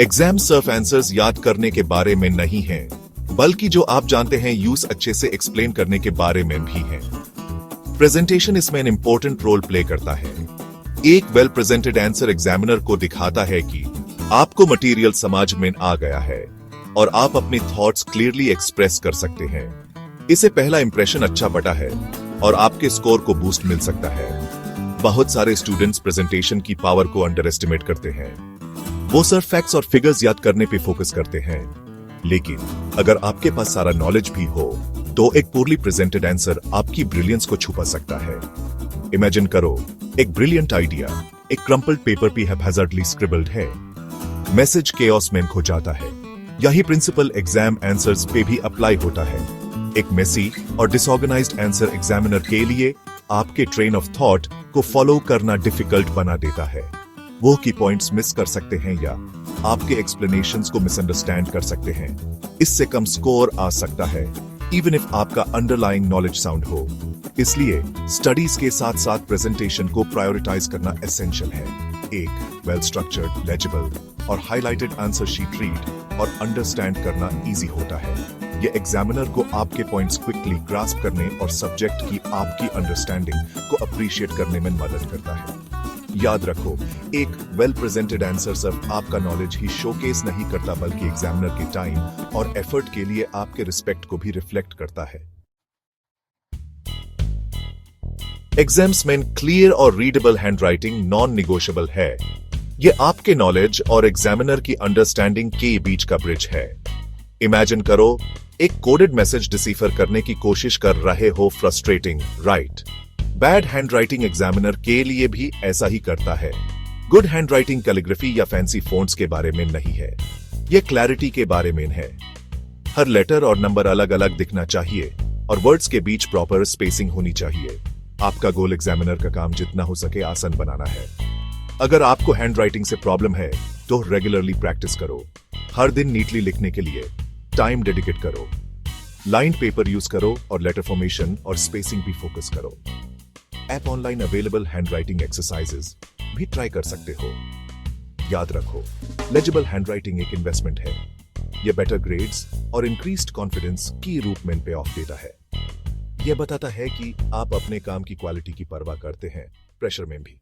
Exam सिर्फ answers याद करने के बारे में नहीं है, बल्कि जो आप जानते हैं यूज अच्छे से एक्सप्लेन करने के बारे में भी है। प्रेजेंटेशन इसमें एक इंपॉर्टेंट रोल प्ले करता है। एक वेल प्रेजेंटेड आंसर एग्जामिनर को दिखाता है कि आपको मटेरियल समझ में आ गया है और आप अपने थॉट्स क्लियरली एक्सप्रेस कर सकते हैं। इसे पहला इंप्रेशन अच्छा बटा है और आपके स्कोर को बूस्ट मिल सकता है। बहुत सारे स्टूडेंट्स प्रेजेंटेशन की पावर को अंडर एस्टिमेट करते हैं। वो सिर्फ फैक्ट्स और फिगर्स याद करने पे फोकस करते हैं। लेकिन अगर आपके पास सारा नॉलेज भी हो तो एक पूर्ली प्रेजेंटेड आंसर आपकी ब्रिलियंस को छुपा सकता है। इमेजिन करो, एक ब्रिलियंट आइडिया एक क्रम्पल्ड पेपर पे हैप्पैजार्डली स्क्रिबल्ड है। मैसेज केओस में खो जाता है। यही प्रिंसिपल एग्जाम आंसर्स पे भी अप्लाई होता है। एक मेसी और डिसऑर्गेनाइज्ड आंसर एग्जामिनर के लिए आपके ट्रेन ऑफ थॉट को फॉलो करना डिफिकल्ट बना देता है। वो की पॉइंट्स मिस कर सकते हैं या आपके एक्सप्लेनेशंस को मिसअंडरस्टैंड कर सकते हैं। इससे कम स्कोर आ सकता है, इवन इफ आपका अंडरलाइंग नॉलेज साउंड हो। इसलिए स्टडीज के साथ साथ प्रेजेंटेशन को प्रायोरिटाइज करना एसेंशियल है। एक वेल स्ट्रक्चर्ड, लेजिबल और हाईलाइटेड आंसर शीट रीड और अंडरस्टैंड करना इजी होता है। ये एग्जामिनर को आपके पॉइंट्स क्विकली ग्रास्प करने और सब्जेक्ट की आपकी अंडरस्टैंडिंग को अप्रिशिएट करने में मदद करता है। याद रखो, एक वेल प्रेजेंटेड आंसर सिर्फ आपका नॉलेज ही शोकेस नहीं करता, बल्कि एग्जामिनर के टाइम और एफर्ट के लिए आपके रिस्पेक्ट को भी रिफ्लेक्ट करता है। एग्जाम्स में क्लियर और रीडेबल हैंडराइटिंग नॉन निगोशिएबल है। ये आपके नॉलेज और एग्जामिनर की अंडरस्टैंडिंग के बीच का ब्रिज है। इमेजिन करो, एक कोडेड मैसेज डिसीफर करने की कोशिश कर रहे हो। Frustrating, right? Bad handwriting examiner के लिए भी ऐसा ही करता है। गुड हैंडराइटिंग कैलिग्राफी या फैंसी फोन्ट्स के बारे में नहीं है, यह क्लैरिटी के बारे में है। हर लेटर और नंबर अलग अलग दिखना चाहिए और वर्ड्स के बीच प्रॉपर स्पेसिंग होनी चाहिए। आपका गोल एग्जामिनर का काम जितना हो सके आसान बनाना है। अगर आपको हैंडराइटिंग से प्रॉब्लम है तो रेगुलरली प्रैक्टिस करो। हर दिन नीटली लिखने के लिए टाइम डेडिकेट करो। लाइन पेपर यूज करो और लेटर फॉर्मेशन और स्पेसिंग भी फोकस करो। App online available handwriting exercises भी ट्राई कर सकते हो। याद रखो, लेजिबल हैंडराइटिंग एक इन्वेस्टमेंट है। यह बेटर ग्रेड्स और इंक्रीज्ड कॉन्फिडेंस की रूप में पे ऑफ देता है। यह बताता है कि आप अपने काम की क्वालिटी की परवाह करते हैं, प्रेशर में भी।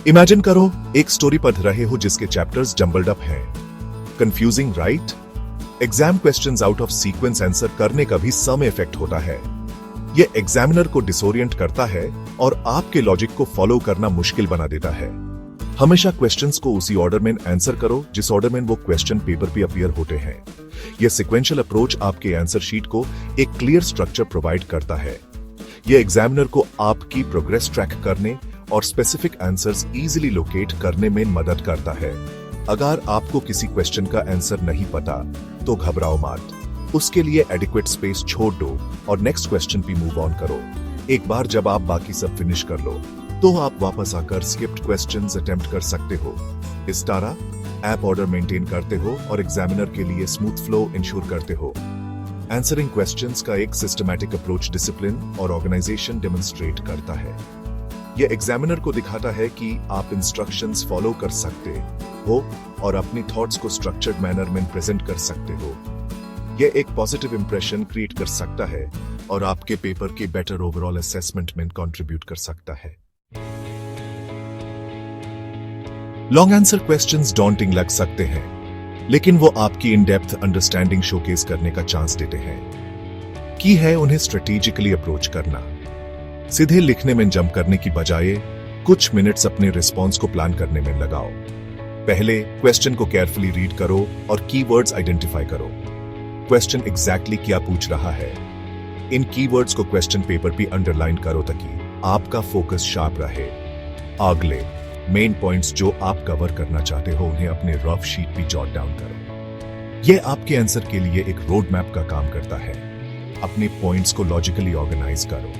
इमेजिन करो, एक स्टोरी पढ़ रहे हो जिसके चैप्टर्स जंबल्ड अप हैं। Confusing, right? Exam questions out of sequence answer करने का भी सम इफेक्ट होता है। यह एग्जामिनर को डिसोरिएंट करता है और आपके लॉजिक को फॉलो करना मुश्किल बना देता है। हमेशा क्वेश्चंस को उसी ऑर्डर में आंसर करो जिस ऑर्डर में वो क्वेश्चन पेपर पे अपीयर होते हैं। यह सिक्वेंशियल अप्रोच आपके आंसर शीट को एक क्लियर स्ट्रक्चर प्रोवाइड करता है। यह एग्जामिनर को आपकी प्रोग्रेस ट्रैक करने और स्पेसिफिक आंसर्स इजीली लोकेट करने में मदद करता है। अगर आपको किसी क्वेश्चन का आंसर नहीं पता तो घबराओ मत। उसके लिए एडिक्वेट स्पेस छोड़ दो और नेक्स्ट क्वेश्चन पे मूव ऑन करो। एक बार जब आप बाकी सब फिनिश कर लो तो आप वापस आकर स्किप्ड क्वेश्चंस अटेम्प्ट कर सकते हो। इस तरह ऐप ऑर्डर मेंटेन करते हो और एग्जामिनर के लिए स्मूथ फ्लो इंश्योर करते हो। आंसरिंग क्वेश्चंस का एक सिस्टमैटिक अप्रोच डिसिप्लिन और ऑर्गेनाइजेशन डेमोन्स्ट्रेट करता है। यह एग्जामिनर को दिखाता है कि आप इंस्ट्रक्शंस फॉलो कर सकते हो और अपनी थॉट्स को स्ट्रक्चर्ड मैनर में प्रेजेंट कर सकते हो। यह एक पॉजिटिव इंप्रेशन क्रिएट कर सकता है और आपके पेपर के बेटर ओवरऑल असेसमेंट में कंट्रीब्यूट कर सकता है। लॉन्ग आंसर क्वेश्चंस डॉन्टिंग लग सकते हैं, लेकिन वो आपकी इन डेप्थ अंडरस्टैंडिंग शोकेस करने का चांस देते हैं। की है उन्हें स्ट्रेटेजिकली अप्रोच करना। सीधे लिखने में जंप करने की बजाय कुछ मिनट्स अपने रिस्पॉन्स को प्लान करने में लगाओ। पहले क्वेश्चन को केयरफुली रीड करो और कीवर्ड्स आइडेंटिफाई करो। क्वेश्चन एग्जैक्टली क्या पूछ रहा है, इन कीवर्ड्स को क्वेश्चन पेपर पे अंडरलाइन करो ताकि आपका फोकस शार्प रहे। अगले मेन पॉइंट्स जो आप कवर करना चाहते हो उन्हें अपने रफ शीट पे जॉट डाउन करो। यह आपके आंसर के लिए एक रोड मैप का काम करता है। अपने पॉइंट्स को लॉजिकली ऑर्गेनाइज करो।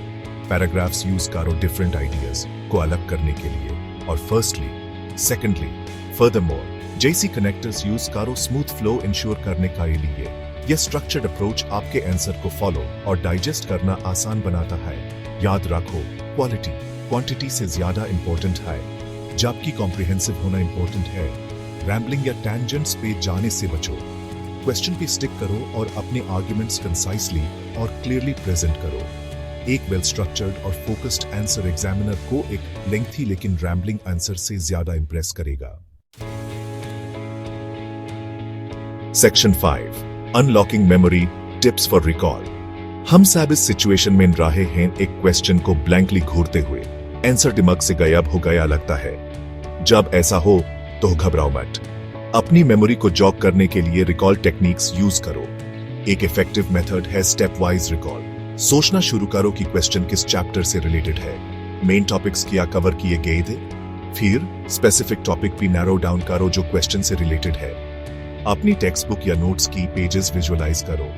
पैराग्राफ्स यूज करो डिफरेंट आइडियाज को अलग करने के लिए। और फर्स्टली, सेकेंडली, फर्दरमोर जैसी कनेक्टर्स यूज करो स्मूथ फ्लो इंश्योर करने के लिए। यह स्ट्रक्चर्ड अप्रोच आपके आंसर को फॉलो और डाइजेस्ट करना आसान बनाता है। याद रखो, क्वालिटी क्वांटिटी से ज्यादा इंपॉर्टेंट है। जबकि कॉम्प्रिहेंसिव होना इंपॉर्टेंट है। रैम्बलिंग या टैंजेंट्स पे जाने से बचो। क्वेश्चन पे स्टिक करो और अपने आर्ग्यूमेंट्स कंसाइसली और क्लियरली प्रेजेंट करो। एक वेल स्ट्रक्चर्ड और फोकस्ड आंसर एग्जामिनर को एक लेंथी लेकिन रैम्बलिंग आंसर से ज्यादा इंप्रेस करेगा। Section 5 unlocking memory tips for recall. हम सब इस सिचुएशन में रहे हैं, एक क्वेश्चन को ब्लैंकली घूरते हुए आंसर दिमाग से गायब हो गया लगता है। जब ऐसा हो तो घबराओ मत। अपनी मेमोरी को जॉग करने के लिए रिकॉल टेक्निक्स यूज करो। एक इफेक्टिव मेथड है स्टेप वाइज रिकॉल। सोचना शुरू करो कि क्वेश्चन किस चैप्टर से रिलेटेड है, मेन टॉपिक्स क्या कवर किए गए थे, फिर स्पेसिफिक टॉपिक भी नैरो डाउन करो जो क्वेश्चन से रिलेटेड है। अपनी टेक्स्ट बुक या नोट्स की पेजेस विजुअलाइज करो।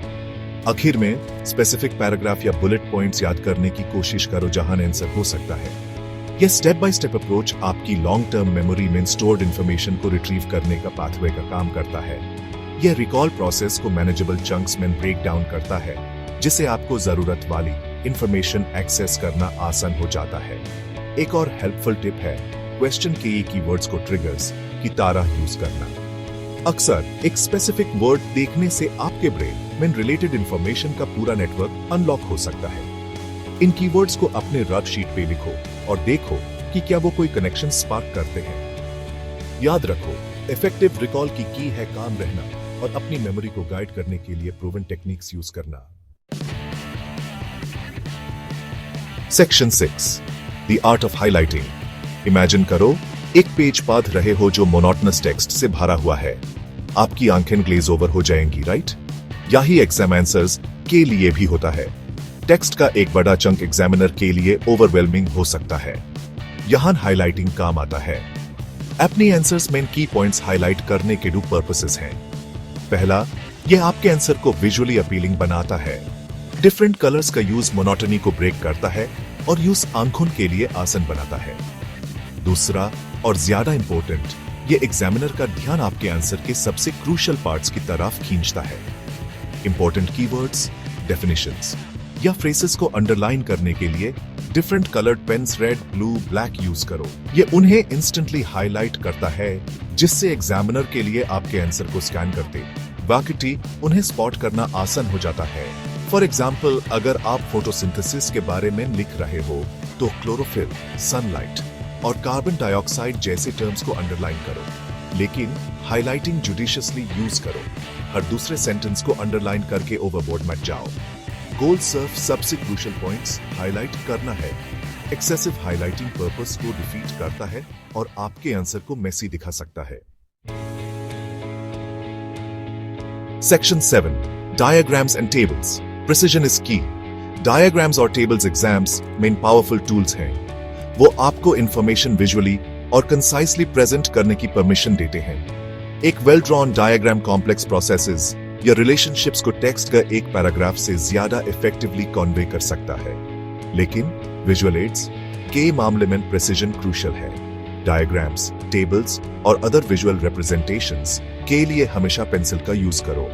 आखिर में स्पेसिफिक पैराग्राफ या बुलेट पॉइंट्स याद करने की कोशिश करो जहां आंसर हो सकता है। यह स्टेप बाय स्टेप अप्रोच आपकी लॉन्ग टर्म मेमोरी में स्टोर्ड इंफॉर्मेशन को रिट्रीव करने का पाथवे का काम करता है। यह रिकॉल प्रोसेस को मैनेजेबल चंक्स में ब्रेक डाउन करता है, जिससे आपको जरूरत वाली इंफॉर्मेशन एक्सेस करना आसान हो जाता है। एक और हेल्पफुल टिप है क्वेश्चन के ये कीवर्ड्स को ट्रिगर्स की तरह यूज करना। अक्सर एक स्पेसिफिक वर्ड देखने से आपके ब्रेन में रिलेटेड इंफॉर्मेशन का पूरा नेटवर्क अनलॉक हो सकता है। इन कीवर्ड्स को अपने रफ शीट पे लिखो और देखो कि क्या वो कोई कनेक्शन स्पार्क करते हैं। याद रखो, इफेक्टिव रिकॉल की है काम रहना और अपनी मेमोरी को गाइड करने के लिए प्रूवन टेक्निक्स यूज करना। Section 6 the art of highlighting. Imagine करो एक पेज पढ़ रहे हो जो मोनोटोनस टेक्स्ट से भरा हुआ है। आपकी आंखें ग्लेज ओवर हो जाएंगी, राइट? यही एग्जाम आंसर्स के लिए भी होता है। टेक्स्ट का एक बड़ा चंक एग्जामिनर के लिए ओवरवेलमिंग हो सकता है। यहां हाइलाइटिंग काम आता है। अपने आंसर्स में की पॉइंट्स हाईलाइट करने के दो पर्पसेस हैं। पहला, यह आपके आंसर को विजुअली अपीलिंग बनाता है। डिफरेंट कलर्स का यूज मोनोटनी को ब्रेक करता है और यूज आंखों के लिए आसान बनाता है। दूसरा और ज्यादा इंपॉर्टेंट, यह एग्जामिनर का ध्यान आपके आंसर के सबसे क्रूशियल पार्ट्स की तरफ खींचता है। इंपॉर्टेंट कीवर्ड्स, डेफिनेशंस या फ्रेसेस को अंडरलाइन करने के लिए different coloured pens red, blue, black use करो। ये उन्हें इंस्टेंटली हाईलाइट करता है, जिससे एग्जामिनर के लिए आपके आंसर को स्कैन करते वक्त उन्हें स्पॉट करना आसान हो जाता है। फॉर एग्जाम्पल, अगर आप फोटोसिंथेसिस के बारे में लिख रहे हो तो क्लोरोफिल, सनलाइट और कार्बन डाइऑक्साइड जैसे टर्म्स को अंडरलाइन करो, लेकिन हाईलाइटिंग जुडिशियसली यूज करो। हर दूसरे सेंटेंस को अंडरलाइन करके ओवरबोर्ड मत जाओ। गोल सर्फ सबसे क्रूशियल पॉइंट्स हाईलाइट करना है। एक्सेसिव हाईलाइटिंग पर्पस को डिफीट करता है और आपके आंसर को मेसी दिखा सकता है। Section 7 diagrams and tables. Precision is की। डायग्राम्स और टेबल्स एग्जाम्स में पावरफुल टूल्स हैं। वो आपको इंफॉर्मेशन विजुअली और कंसाइसली प्रेजेंट करने की परमिशन देते हैं। एक well drawn diagram complex processes या रिलेशनशिप्स को टेक्स्ट का एक पैराग्राफ से ज्यादा इफेक्टिवली कन्वे कर सकता है, लेकिन विजुअल एड्स के मामले में प्रिसिजन क्रूशियल है। डायग्राम्स, टेबल्स और अदर विजुअल रिप्रेजेंटेशंस के लिए हमेशा पेंसिल का यूज करो।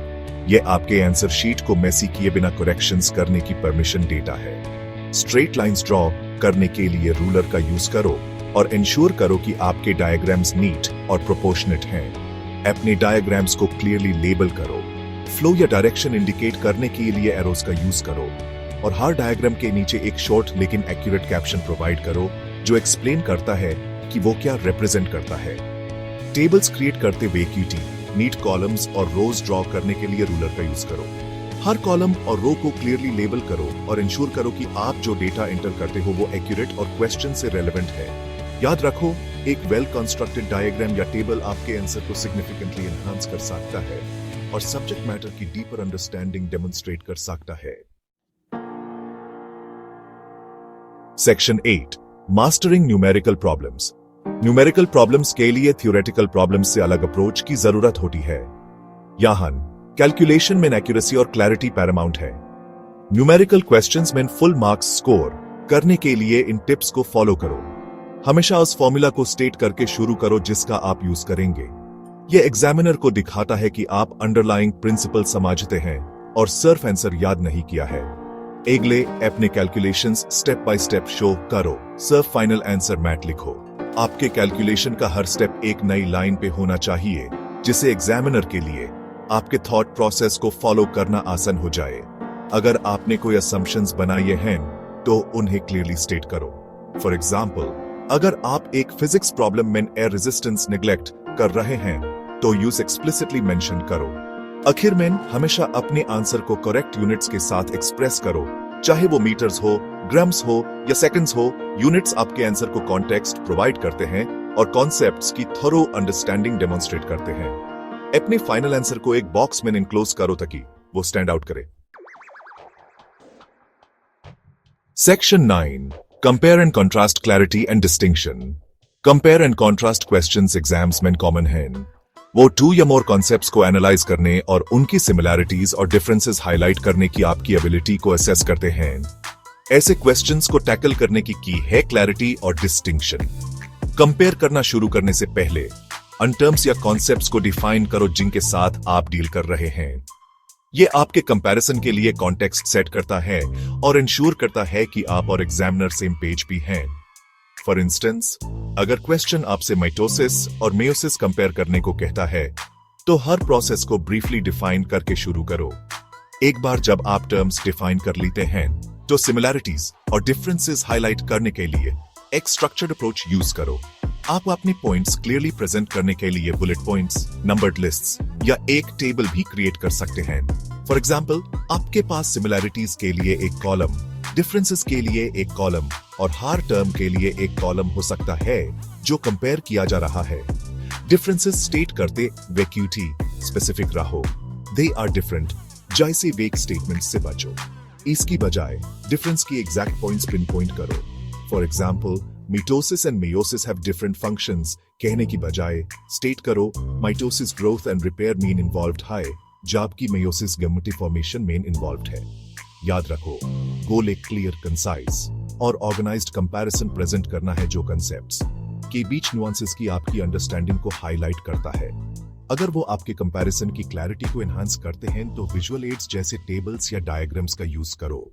यह आपके आंसर शीट को मेसी किए बिना करेक्शंस करने की परमिशन देता है। स्ट्रेट लाइंस ड्रॉ करने के लिए रूलर का यूज करो और इंश्योर करो कि आपके डायग्राम्स नीट और प्रोपोर्शनेट हैं। अपने डायग्राम्स को क्लियरली लेबल करो। फ्लो या डायरेक्शन इंडिकेट करने के लिए एरोस का यूज करो और हर डायग्राम के नीचे एक शॉर्ट लेकिन एक्यूरेट कैप्शन प्रोवाइड करो जो एक्सप्लेन करता है कि वो क्या रिप्रेजेंट करता है। टेबल्स क्रिएट करते हुए क्यूटी, नीट कॉलम्स और रोज ड्रॉ करने के लिए रूलर का यूज करो। हर कॉलम और रो को क्लियरली लेबल करो और इंश्योर करो कि आप जो डेटा एंटर करते हो वो एक्यूरेट और क्वेश्चन से रेलेवेंट है। याद रखो, एक वेल कंस्ट्रक्टेड डायग्राम या टेबल आपके आंसर को सिग्निफिकेंटली एनहांस कर सकता है और सब्जेक्ट मैटर की डीपर अंडरस्टैंडिंग डेमोन्स्ट्रेट कर सकता है। Section 8 mastering numerical problems. Numerical problems के लिए थ्योरेटिकल प्रॉब्लम्स से अलग अप्रोच की जरूरत होती है। यहां कैलकुलेशन में एक्यूरेसी और क्लैरिटी पैरामाउंट है। न्यूमेरिकल क्वेश्चंस में फुल मार्क्स स्कोर करने के लिए इन टिप्स को फॉलो करो। हमेशा उस फॉर्मूला को स्टेट करके शुरू करो जिसका आप यूज करेंगे। यह एग्जामिनर को दिखाता है कि आप अंडरलाइंग प्रिंसिपल समझते हैं और सिर्फ आंसर याद नहीं किया है। अगले अपने calculations step by step show करो, सिर्फ फाइनल आंसर मैट लिखो। आपके कैलकुलेशन का हर स्टेप एक नई लाइन पे होना चाहिए, जिससे एग्जामिनर के लिए आपके थॉट प्रोसेस को फॉलो करना आसान हो जाए। अगर आपने कोई असम्पशंस बनाए हैं तो उन्हें क्लियरली स्टेट करो। फॉर एग्जाम्पल, अगर आप एक फिजिक्स प्रॉब्लम में एयर रेजिस्टेंस निग्लेक्ट कर रहे हैं तो यूज एक्सप्लिसिटली मेंशन करो। आखिर में हमेशा अपने आंसर को करेक्ट यूनिट्स के साथ एक्सप्रेस करो, चाहे वो मीटर्स हो, ग्राम्स हो या सेकंड्स हो। यूनिट्स आपके आंसर को कॉन्टेक्स्ट प्रोवाइड करते हैं और कॉन्सेप्ट्स की थोरो अंडरस्टैंडिंग डेमोन्स्ट्रेट करते हैं। अपने फाइनल आंसर को एक बॉक्स में इनक्लोज करो ताकि वो स्टैंड आउट करे। Section 9, compare and contrast clarity and distinction. Compare and contrast questions exams में कॉमन हैं। वो 2 या मोर कॉन्सेप्ट्स को एनालाइज करने और उनकी सिमिलैरिटीज और डिफरेंसेस हाईलाइट करने की आपकी एबिलिटी को असेस करते हैं। ऐसे क्वेश्चंस को टैकल करने की है क्लैरिटी और डिस्टिंक्शन। कंपेयर करना शुरू करने से पहले उन टर्म्स या कॉन्सेप्ट्स को डिफाइन करो जिनके साथ आप डील कर रहे हैं। ये आपके कंपैरिजन के लिए कॉन्टेक्स्ट सेट करता है और इंश्योर करता है कि आप और एग्जामिनर सेम पेज भी हैं। फॉर इंस्टेंस, अगर क्वेश्चन आपसे माइटोसिस और मेयोसिस कंपेयर करने को कहता है तो हर प्रोसेस को ब्रीफली डिफाइन करके शुरू करो। एक बार जब आप टर्म्स डिफाइन कर लेते हैं तो सिमिलैरिटीज और डिफरेंसेस हाईलाइट करने के लिए एक स्ट्रक्चर्ड अप्रोच यूज करो। आप अपने पॉइंट्स क्लियरली प्रेजेंट करने के लिए बुलेट पॉइंट्स, नंबर्ड लिस्ट्स या एक टेबल भी क्रिएट कर सकते हैं। फॉर एग्जाम्पल, आपके पास सिमिलैरिटीज के लिए एक कॉलम, डिफरेंसेस के लिए एक कॉलम और हर टर्म के लिए एक कॉलम हो सकता है जो कंपेयर किया जा रहा है। डिफरेंसेस स्टेट करते वैक्यूटी स्पेसिफिक रहो, दे आर डिफरेंट जैसे वेक स्टेटमेंट से बचो। इसकी बजाय डिफरेंस की एग्जैक्ट पॉइंट्स पिन पॉइंट करो। For example, mitosis and meiosis have different functions कहने की बजाय स्टेट करो mitosis growth and repair main involved है जबकि मेयोसिस गैमेटी फॉर्मेशन मेन इन्वॉल्व्ड है। याद रखो, गोल एक क्लियर, कंसाइज और ऑर्गेनाइज्ड कंपैरिजन प्रेजेंट करना है जो कंसेप्ट्स के बीच नुआंसेस की आपकी अंडरस्टैंडिंग को हाईलाइट करता है। अगर वो आपके कंपैरिजन की क्लैरिटी को एनहांस करते हैं तो विजुअल एड्स जैसे टेबल्स या डायग्राम्स का यूज करो।